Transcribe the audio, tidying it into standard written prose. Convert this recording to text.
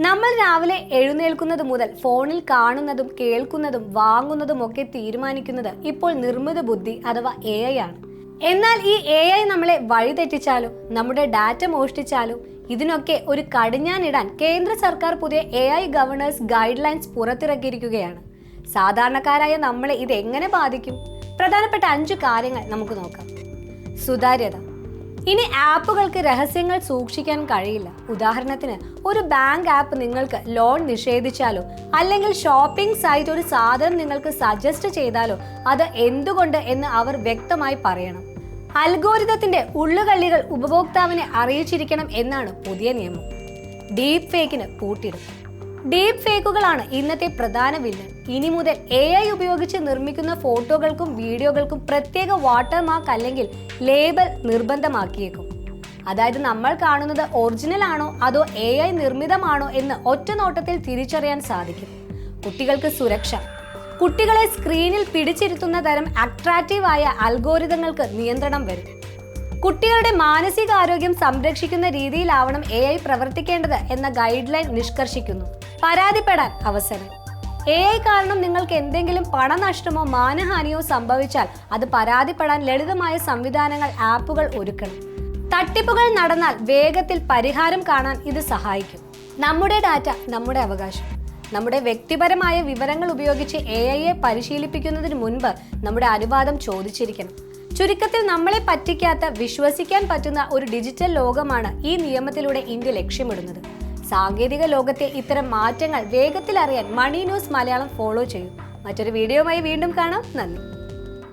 നമ്മൾ രാവിലെ എഴുന്നേൽക്കുന്നത് മുതൽ ഫോണിൽ കാണുന്നതും കേൾക്കുന്നതും വാങ്ങുന്നതും ഒക്കെ തീരുമാനിക്കുന്നത് ഇപ്പോൾ നിർമ്മിത ബുദ്ധി അഥവാ AI ആണ്. എന്നാൽ ഈ AI നമ്മളെ വഴിതെറ്റിച്ചാലോ, നമ്മുടെ ഡാറ്റ മോഷ്ടിച്ചാലോ ഇതിനൊക്കെ ഒരു കടിഞ്ഞാണിടാൻ കേന്ദ്ര സർക്കാർ പുതിയ AI ഗവേണൻസ് ഗൈഡ് ലൈൻസ് പുറത്തിറക്കിയിരിക്കുകയാണ്. സാധാരണക്കാരായ നമ്മളെ ഇത് എങ്ങനെ ബാധിക്കും? പ്രധാനപ്പെട്ട 5 കാര്യങ്ങൾ നമുക്ക് നോക്കാം. സുതാര്യത. ഇനി ആപ്പുകൾക്ക് രഹസ്യങ്ങൾ സൂക്ഷിക്കാൻ കഴിയില്ല. ഉദാഹരണത്തിന് ഒരു ബാങ്ക് ആപ്പ് നിങ്ങൾക്ക് ലോൺ നിഷേധിച്ചാലോ അല്ലെങ്കിൽ ഷോപ്പിംഗ് സൈറ്റ് ഒരു സാധനം നിങ്ങൾക്ക് സജസ്റ്റ് ചെയ്താലോ അത് എന്തുകൊണ്ട് എന്ന് അവർ വ്യക്തമായി പറയണം. അൽഗോരിതത്തിന്റെ ഉള്ളുകള്ളികൾ ഉപഭോക്താവിനെ അറിയിച്ചിരിക്കണം എന്നാണ് പുതിയ നിയമം. ഡീപ് ഫേക്കിന് പൂട്ടിടും. ഡീപ് ഫേക്കുകളാണ് ഇന്നത്തെ പ്രധാന വില്ലൻ. ഇനി മുതൽ AI ഉപയോഗിച്ച് നിർമ്മിക്കുന്ന ഫോട്ടോകൾക്കും വീഡിയോകൾക്കും പ്രത്യേക വാട്ടർമാർക്ക് അല്ലെങ്കിൽ ലേബൽ നിർബന്ധമാക്കിയേക്കും. അതായത് നമ്മൾ കാണുന്നത് ഒറിജിനൽ ആണോ അതോ AI നിർമ്മിതമാണോ എന്ന് ഒറ്റ നോട്ടത്തിൽ തിരിച്ചറിയാൻ സാധിക്കും. കുട്ടികൾക്ക് സുരക്ഷ. കുട്ടികളെ സ്ക്രീനിൽ പിടിച്ചിരുത്തുന്ന തരം അട്രാക്റ്റീവായ അൽഗോരിതങ്ങൾക്ക് നിയന്ത്രണം വരും. കുട്ടികളുടെ മാനസികാരോഗ്യം സംരക്ഷിക്കുന്ന രീതിയിലാവണം AI പ്രവർത്തിക്കേണ്ടത് എന്ന ഗൈഡ് ലൈൻ നിഷ്കർഷിക്കുന്നു. പരാതിപ്പെടാൻ അവസരം. AI കാരണം നിങ്ങൾക്ക് എന്തെങ്കിലും പണനഷ്ടമോ മാനഹാനിയോ സംഭവിച്ചാൽ അത് പരാതിപ്പെടാൻ ലളിതമായ സംവിധാനങ്ങൾ, ആപ്പുകൾ ഒരുക്കണം. തട്ടിപ്പുകൾ നടന്നാൽ വേഗത്തിൽ പരിഹാരം കാണാൻ ഇത് സഹായിക്കും. നമ്മുടെ ഡാറ്റ നമ്മുടെ അവകാശം. നമ്മുടെ വ്യക്തിപരമായ വിവരങ്ങൾ ഉപയോഗിച്ച് AIയെ പരിശീലിപ്പിക്കുന്നതിന് മുൻപ് നമ്മുടെ അനുവാദം ചോദിച്ചിരിക്കണം. ചുരുക്കത്തിൽ നമ്മളെ പറ്റിക്കാത്ത, വിശ്വസിക്കാൻ പറ്റുന്ന ഒരു ഡിജിറ്റൽ ലോകമാണ് ഈ നിയമത്തിലൂടെ ഇന്ത്യ ലക്ഷ്യമിടുന്നത്. സാങ്കേതിക ലോകത്തെ ഇത്തരം മാറ്റങ്ങൾ വേഗത്തിൽ അറിയാൻ മണി ന്യൂസ് മലയാളം ഫോളോ ചെയ്യൂ. മറ്റൊരു വീഡിയോയുമായി വീണ്ടും കാണാം. നന്ദി.